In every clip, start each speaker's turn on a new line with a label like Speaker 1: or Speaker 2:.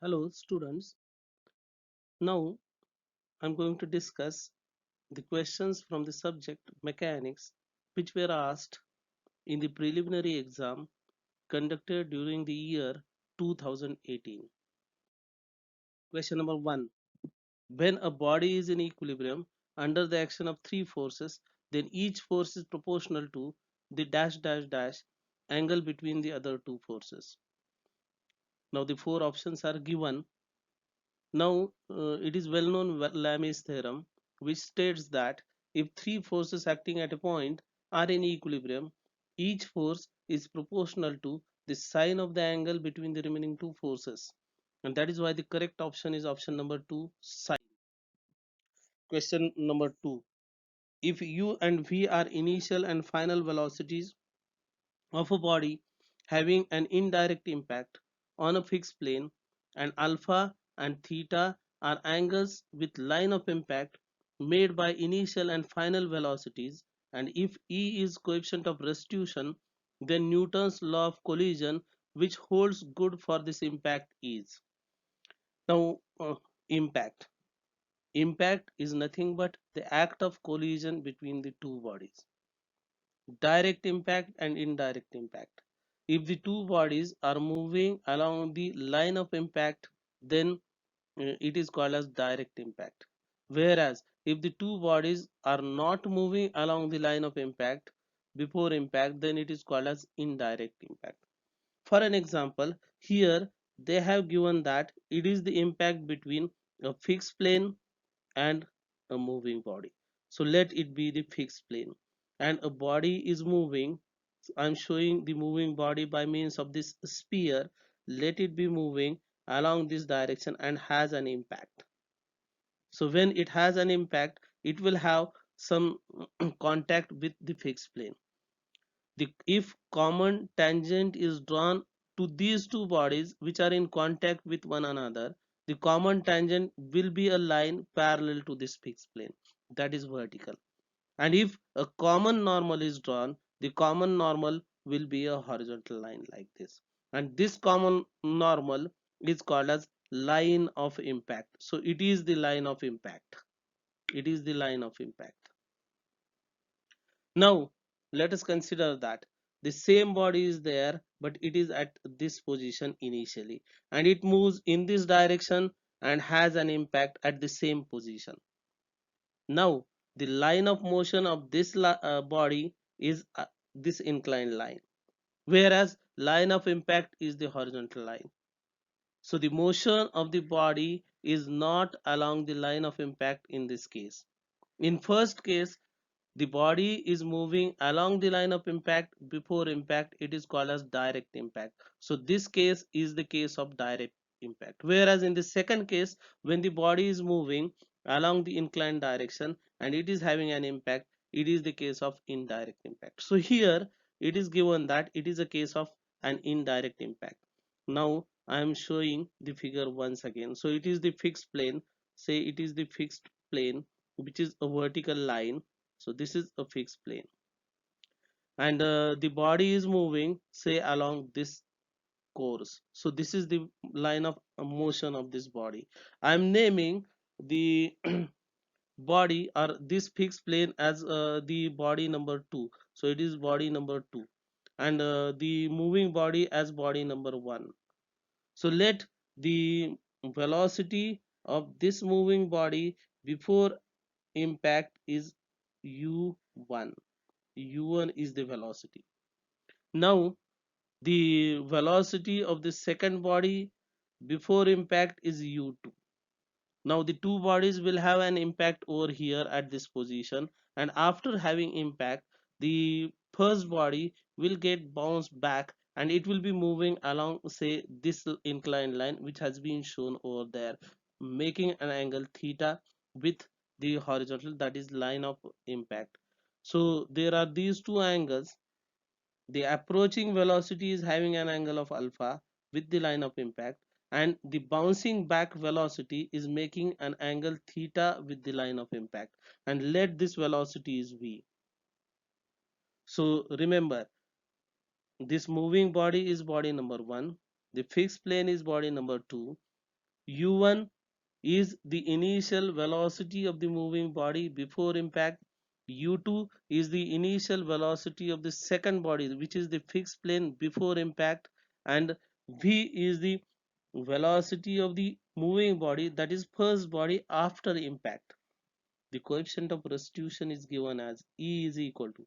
Speaker 1: Hello students, now I'm going to discuss the questions from the subject mechanics which were asked in the preliminary exam conducted during the year 2018. Question number 1. When a body is in equilibrium under the action of three forces, then each force is proportional to the dash dash dash angle between the other two forces. Now the four options are given. Now, it is well known Lame's theorem, which states that if three forces acting at a point are in equilibrium, each force is proportional to the sine of the angle between the remaining two forces. And that is why the correct option is option number 2, sine. Question number 2. If u and v are initial and final velocities of a body having an indirect impact on a fixed plane, and alpha and theta are angles with line of impact made by initial and final velocities, and if E is coefficient of restitution, then Newton's law of collision, which holds good for this impact, is. Now, impact. Impact is nothing but the act of collision between the two bodies. Direct impact and indirect impact. If the two bodies are moving along the line of impact, then it is called as direct impact. Whereas if the two bodies are not moving along the line of impact before impact, then it is called as indirect impact. For an example, here they have given that it is the impact between a fixed plane and a moving body. So let it be the fixed plane, and a body is moving. I'm showing the moving body by means of this sphere. Let it be moving along this direction and has an impact. So when it has an impact, it will have some contact with the fixed plane. If common tangent is drawn to these two bodies which are in contact with one another, the common tangent will be a line parallel to this fixed plane, that is vertical. And if a common normal is drawn, the common normal will be a horizontal line like this. And this common normal is called as line of impact. So it is the line of impact. It is the line of impact. Now, let us consider that the same body is there, but it is at this position initially, and it moves in this direction and has an impact at the same position. Now, the line of motion of this body is this inclined line, whereas line of impact is the horizontal line. So the motion of the body is not along the line of impact in this case. In first case, the body is moving along the line of impact before impact. It is called as direct impact. So this case is the case of direct impact. Whereas in the second case, when the body is moving along the inclined direction and it is having an impact, it is the case of indirect impact. So here it is given that it is a case of an indirect impact. Now I am showing the figure once again. So it is the fixed plane. Say it is the fixed plane which is a vertical line. So this is a fixed plane, and the body is moving, say, along this course. So this is the line of motion of this body. I'm naming the body or this fixed plane as the body number 2. So it is body number 2, and the moving body as body number 1. So let the velocity of this moving body before impact is u1. u1 is the velocity. Now the velocity of the second body before impact is u2. Now the two bodies will have an impact over here at this position, and after having impact, the first body will get bounced back and it will be moving along, say, this inclined line which has been shown over there, making an angle theta with the horizontal, that is line of impact. So there are these two angles. The approaching velocity is having an angle of alpha with the line of impact, and the bouncing back velocity is making an angle theta with the line of impact, and let this velocity is v. So remember, this moving body is body number 1, the fixed plane is body number 2, u1 is the initial velocity of the moving body before impact. u2 is the initial velocity of the second body, which is the fixed plane before impact, and v is the velocity of the moving body, that is first body after impact. The coefficient of restitution is given as E is equal to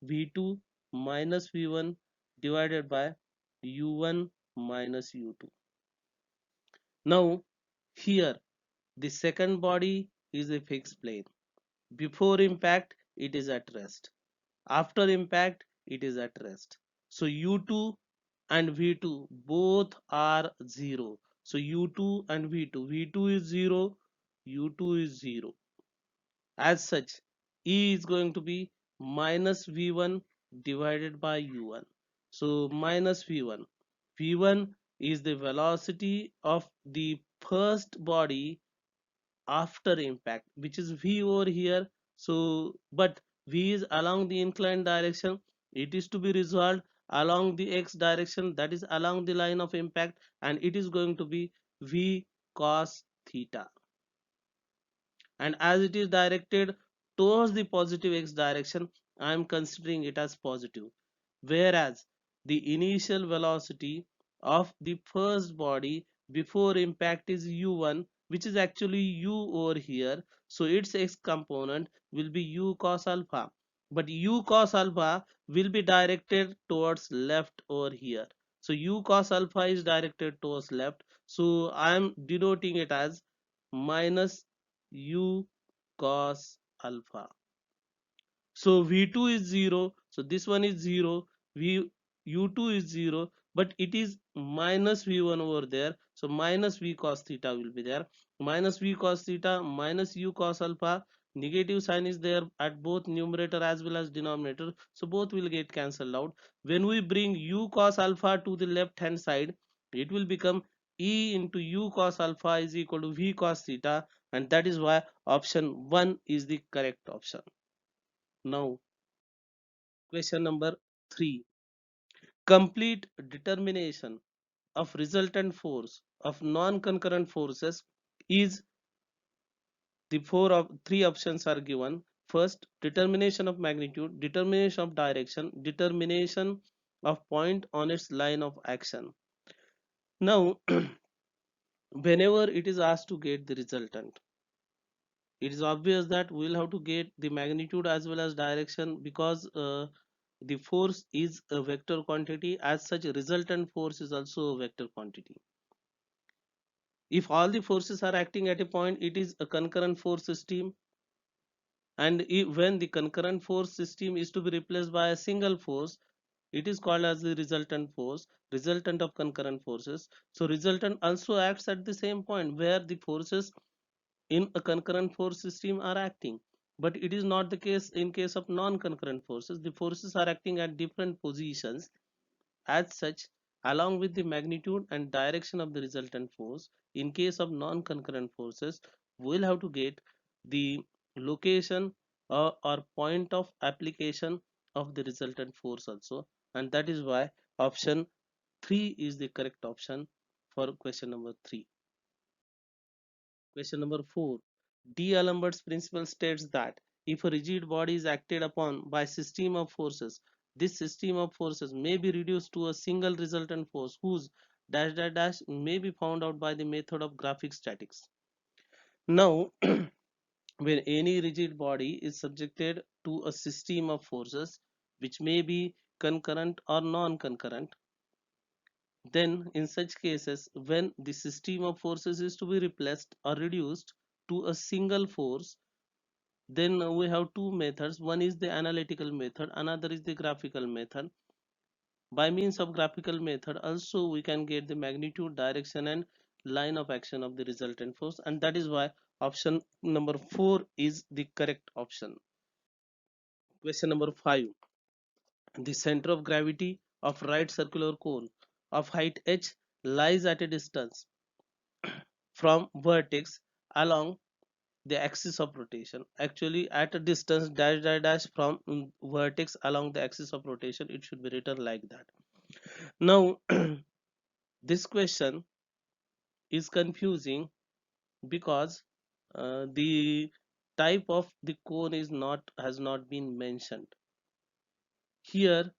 Speaker 1: V2 minus V1 divided by U1 minus U2. Now here the second body is a fixed plane. Before impact it is at rest. After impact it is at rest. So U2 and V2 both are 0. So U2 and V2, V2 is 0, U2 is 0. As such, E is going to be minus V1 divided by U1. So minus V1. V1 is the velocity of the first body after impact, which is V over here. So, but V is along the inclined direction. It is to be resolved along the X direction, that is along the line of impact, and it is going to be V cos theta. And as it is directed towards the positive x direction, I am considering it as positive, whereas the initial velocity of the first body before impact is u1, which is actually u over here, so its x component will be u cos alpha, but u cos alpha will be directed towards left over here. So u cos alpha is directed towards left, so I am denoting it as minus u cos alpha. So v2 is 0, so this one is 0, v u2 is 0, but it is minus v1 over there, so minus v cos theta will be there, minus v cos theta minus u cos alpha. Negative sign is there at both numerator as well as denominator, so both will get cancelled out. When we bring u cos alpha to the left hand side, it will become e into u cos alpha is equal to v cos theta, and that is why option 1 is the correct option. Now question number 3. Complete determination of resultant force of non-concurrent forces is the three options are given. First, determination of magnitude, determination of direction, determination of point on its line of action. Now whenever it is asked to get the resultant, it is obvious that we will have to get the magnitude as well as direction, because the force is a vector quantity. As such, resultant force is also a vector quantity. If all the forces are acting at a point, it is a concurrent force system, and when the concurrent force system is to be replaced by a single force, it is called as the resultant force, resultant of concurrent forces. So resultant also acts at the same point where the forces in a concurrent force system are acting, but it is not the case in case of non-concurrent forces. The forces are acting at different positions. As such, along with the magnitude and direction of the resultant force, in case of non-concurrent forces, we'll have to get the location or point of application of the resultant force also, and that is why option 3 is the correct option for question number 3. Question number 4. D'Alembert's principle states that if a rigid body is acted upon by a system of forces, this system of forces may be reduced to a single resultant force whose dash dash dash may be found out by the method of graphic statics. Now, when any rigid body is subjected to a system of forces which may be concurrent or non-concurrent, then in such cases, when the system of forces is to be replaced or reduced to a single force, then we have two methods. One is the analytical method, another is the graphical method. By means of graphical method also we can get the magnitude, direction and line of action of the resultant force, and that is why option number 4 is the correct option. Question number 5. The center of gravity of right circular cone of height h lies at a distance from vertex along the axis of rotation. Actually, at a distance dash dash dash from vertex along the axis of rotation, it should be written like that. Now this question is confusing because the type of the cone is not has not been mentioned here.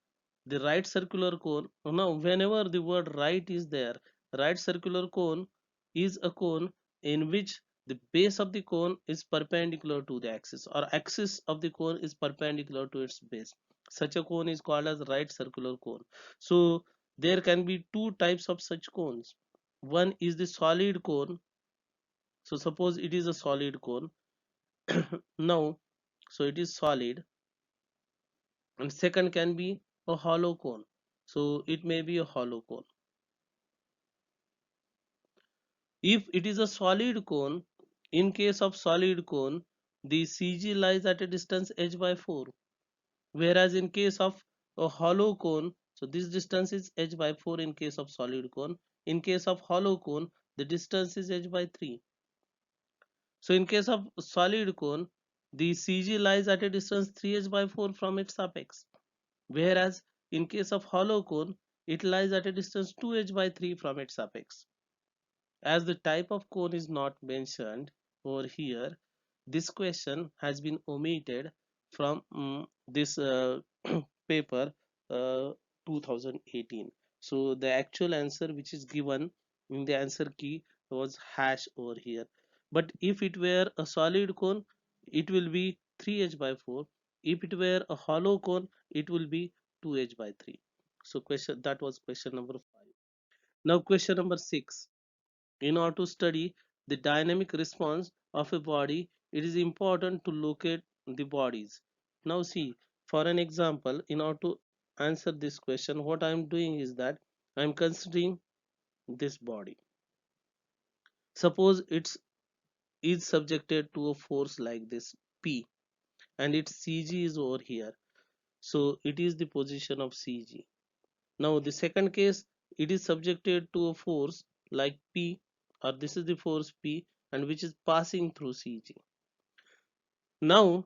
Speaker 1: The right circular cone, now whenever the word right is there, right circular cone is a cone in which the base of the cone is perpendicular to the axis, or axis of the cone is perpendicular to its base. Such a cone is called as right circular cone. So there can be two types of such cones. One is the solid cone. So suppose it is a solid cone. Now, so it is solid. And second can be a hollow cone. So it may be a hollow cone. If it is a solid cone, in case of solid cone, the CG lies at a distance h by 4. Whereas in case of a hollow cone, so this distance is h by 4 in case of solid cone. In case of hollow cone, the distance is h by 3. So in case of solid cone, the CG lies at a distance 3h by 4 from its apex. Whereas in case of hollow cone, it lies at a distance 2h by 3 from its apex. As the type of cone is not mentioned over here, this question has been omitted from this paper, uh, 2018. So the actual answer which is given in the answer key was hash over here. But if it were a solid cone, it will be 3h by 4. If it were a hollow cone, it will be 2h by 3. So question, that was question number 5. Now question number 6. In order to study the dynamic response of a body, it is important to locate the bodies. Now see, for an example, in order to answer this question, what I am doing is that I am considering this body. Suppose it is subjected to a force like this P, and its CG is over here. So it is the position of CG. Now the second case, it is subjected to a force like P, or this is the force P, and which is passing through CG. Now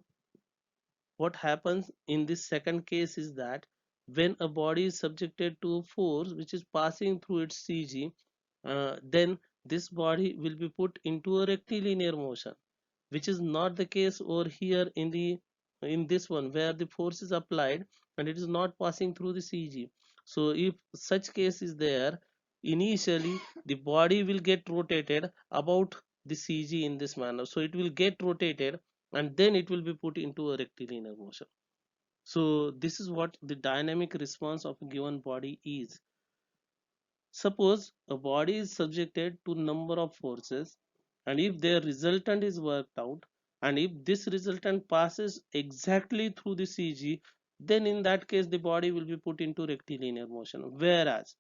Speaker 1: what happens in this second case is that when a body is subjected to a force which is passing through its CG, then this body will be put into a rectilinear motion, which is not the case over here in this one where the force is applied and it is not passing through the CG. So if such case is there, initially the body will get rotated about the CG in this manner. So it will get rotated and then it will be put into a rectilinear motion. So this is what the dynamic response of a given body is. Suppose a body is subjected to number of forces, and if their resultant is worked out, and if this resultant passes exactly through the CG, then in that case the body will be put into rectilinear motion. Whereas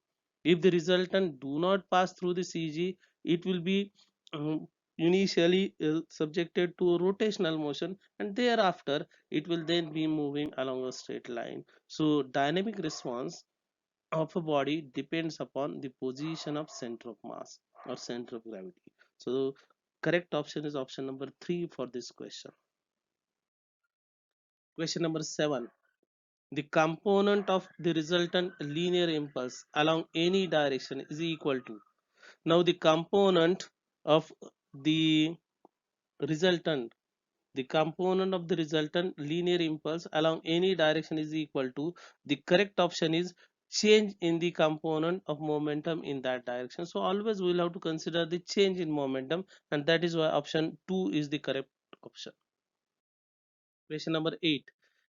Speaker 1: if the resultant do not pass through the CG, it will be initially subjected to a rotational motion, and thereafter it will then be moving along a straight line. So dynamic response of a body depends upon the position of center of mass or center of gravity. So correct option is option number 3 for this question. Question number 7. The component of the resultant linear impulse along any direction is equal to. Now the component of the resultant the component of the resultant linear impulse along any direction is equal to, the correct option is change in the component of momentum in that direction. So always we'll have to consider the change in momentum, and that is why option 2 is the correct option. Question number 8.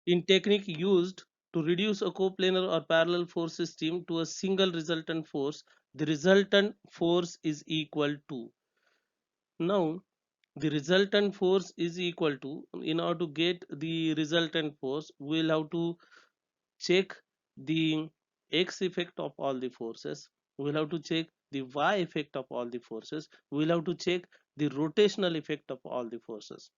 Speaker 1: In technique used to reduce a coplanar or parallel force system to a single resultant force, the resultant force is equal to. Now the resultant force is equal to, in order to get the resultant force, we'll have to check the x effect of all the forces, we'll have to check the y effect of all the forces, we'll have to check the rotational effect of all the forces,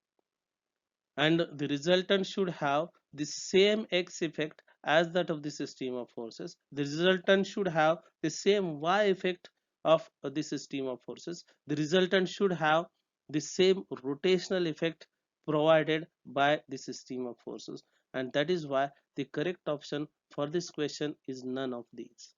Speaker 1: and the resultant should have the same x effect as that of the system of forces. The resultant should have the same y effect of the system of forces. The resultant should have the same rotational effect provided by the system of forces, and that is why the correct option for this question is none of these.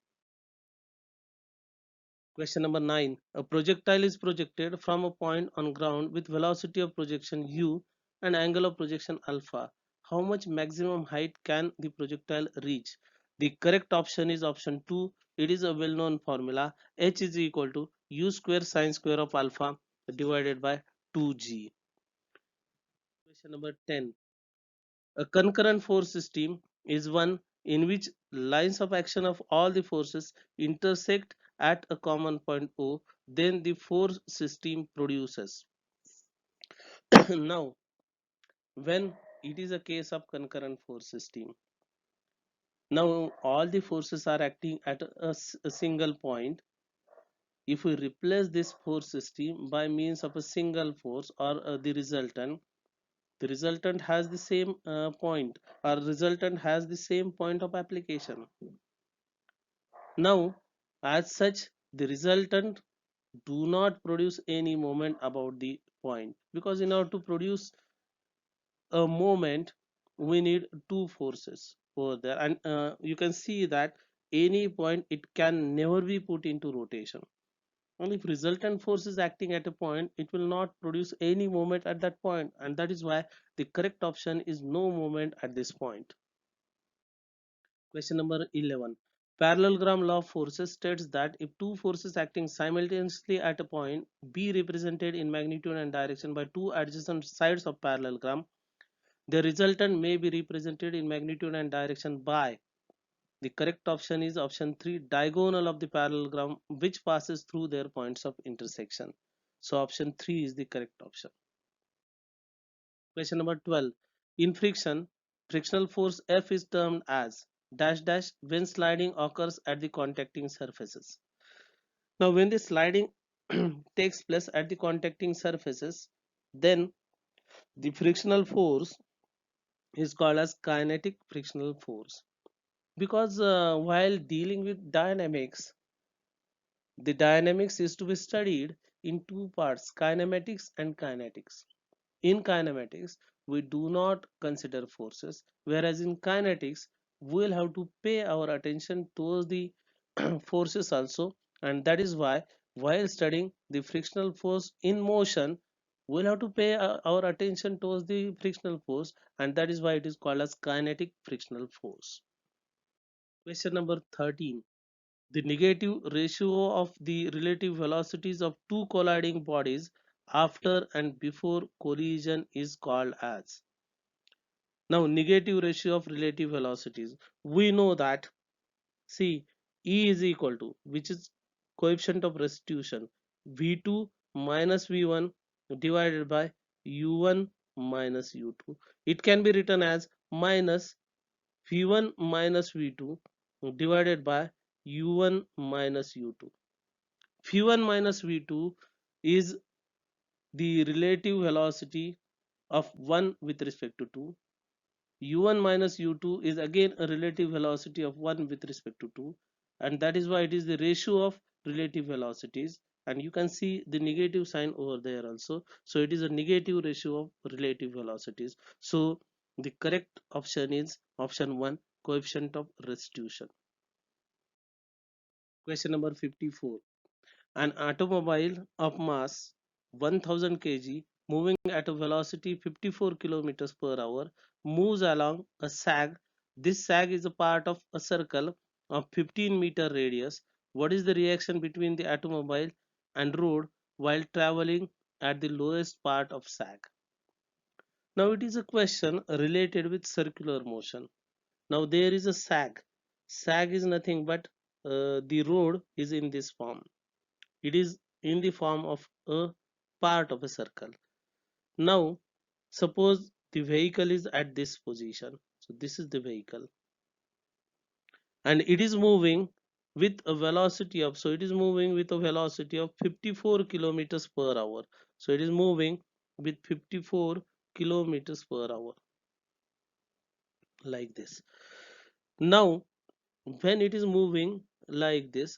Speaker 1: Question number 9. A projectile is projected from a point on ground with velocity of projection u and angle of projection alpha. How much maximum height can the projectile reach? The correct option is option 2. It is a well-known formula. H is equal to u square sine square of alpha divided by 2g. Question number 10. A concurrent force system is one in which lines of action of all the forces intersect at a common point O, then the force system produces. Now, when it is a case of concurrent force system, now all the forces are acting at a single point. If we replace this force system by means of a single force or the resultant has the same point, or resultant has the same point of application. Now, as such, the resultant do not produce any moment about the point, because in order to produce a moment we need two forces over there, and you can see that any point it can never be put into rotation. And if resultant force is acting at a point, it will not produce any moment at that point, and that is why the correct option is no moment at this point. Question number 11. Parallelogram law of forces states that if two forces acting simultaneously at a point B represented in magnitude and direction by two adjacent sides of parallelogram, the resultant may be represented in magnitude and direction by. The correct option is option 3, diagonal of the parallelogram which passes through their points of intersection. So option 3 is the correct option. Question number 12. In friction, frictional force F is termed as dash dash when sliding occurs at the contacting surfaces. Now, when the sliding takes place at the contacting surfaces, then the frictional force is called as kinetic frictional force. Because while dealing with dynamics, the dynamics is to be studied in two parts, kinematics and kinetics. In kinematics, we do not consider forces, whereas in kinetics, we'll have to pay our attention towards the forces also, and that is why while studying the frictional force in motion, we'll have to pay our attention towards the frictional force, and that is why it is called as kinetic frictional force. Question number 13. The negative ratio of the relative velocities of two colliding bodies after and before collision is called as. Now, negative ratio of relative velocities. We know that, see, E is equal to, which is coefficient of restitution, V2 minus V1 divided by U1 minus U2. It can be written as minus V1 minus V2 divided by U1 minus U2. V1 minus V2 is the relative velocity of 1 with respect to 2. U1 minus U2 is again a relative velocity of 1 with respect to 2, and that is why it is the ratio of relative velocities, and you can see the negative sign over there also. So it is a negative ratio of relative velocities. So the correct option is option 1, coefficient of restitution. Question number 54. An automobile of mass 1000 kg moving at a velocity 54 kilometers per hour moves along a sag. This sag is a part of a circle of 15-meter radius. What is the reaction between the automobile and road while traveling at the lowest part of sag? Now it is a question related with circular motion. Now there is a sag. Sag is nothing but the road is in this form. It is in the form of a part of a circle. Now, suppose the vehicle is at this position. So this is the vehicle, and it is moving with a velocity of, so it is moving with a velocity of 54 kilometers per hour. So it is moving with 54 kilometers per hour like this. Now, when it is moving like this,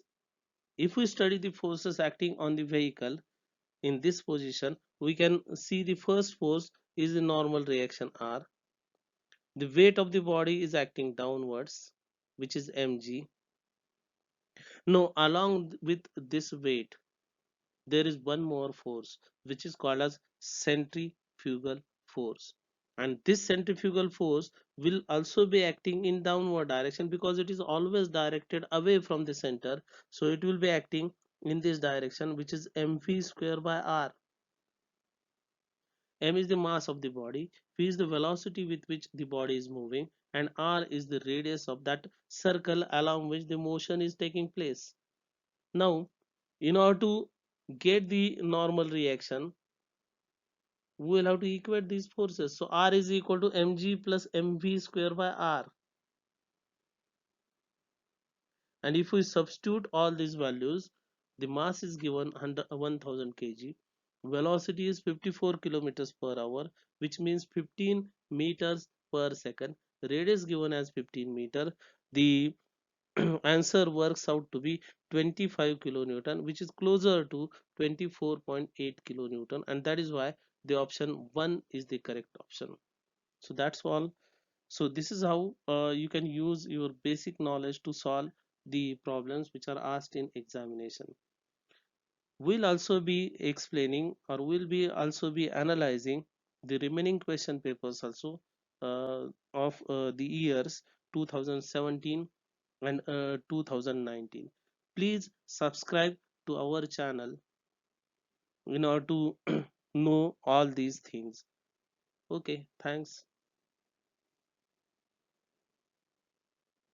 Speaker 1: if we study the forces acting on the vehicle in this position, we can see the first force is the normal reaction R. The weight of the body is acting downwards, which is mg. No, along with this weight, there is one more force which is called as centrifugal force. And this centrifugal force will also be acting in downward direction because it is always directed away from the center. So it will be acting in this direction, which is mv square by r. M is the mass of the body, v is the velocity with which the body is moving, and r is the radius of that circle along which the motion is taking place. Now, in order to get the normal reaction, we will have to equate these forces. So R is equal to mg plus mv square by r. And if we substitute all these values, the mass is given 1000 kg, velocity is 54 kilometers per hour, which means 15 meters per second, radius given as 15 meter. The answer works out to be 25 kilonewton, which is closer to 24.8 kilonewton, and that is why the option 1 is the correct option. So that's all. So this is how you can use your basic knowledge to solve the problems which are asked in examination. We'll also be explaining, or we'll be also be analyzing the remaining question papers also of the years 2017 and 2019. Please subscribe to our channel in order to know all these things. Okay, thanks.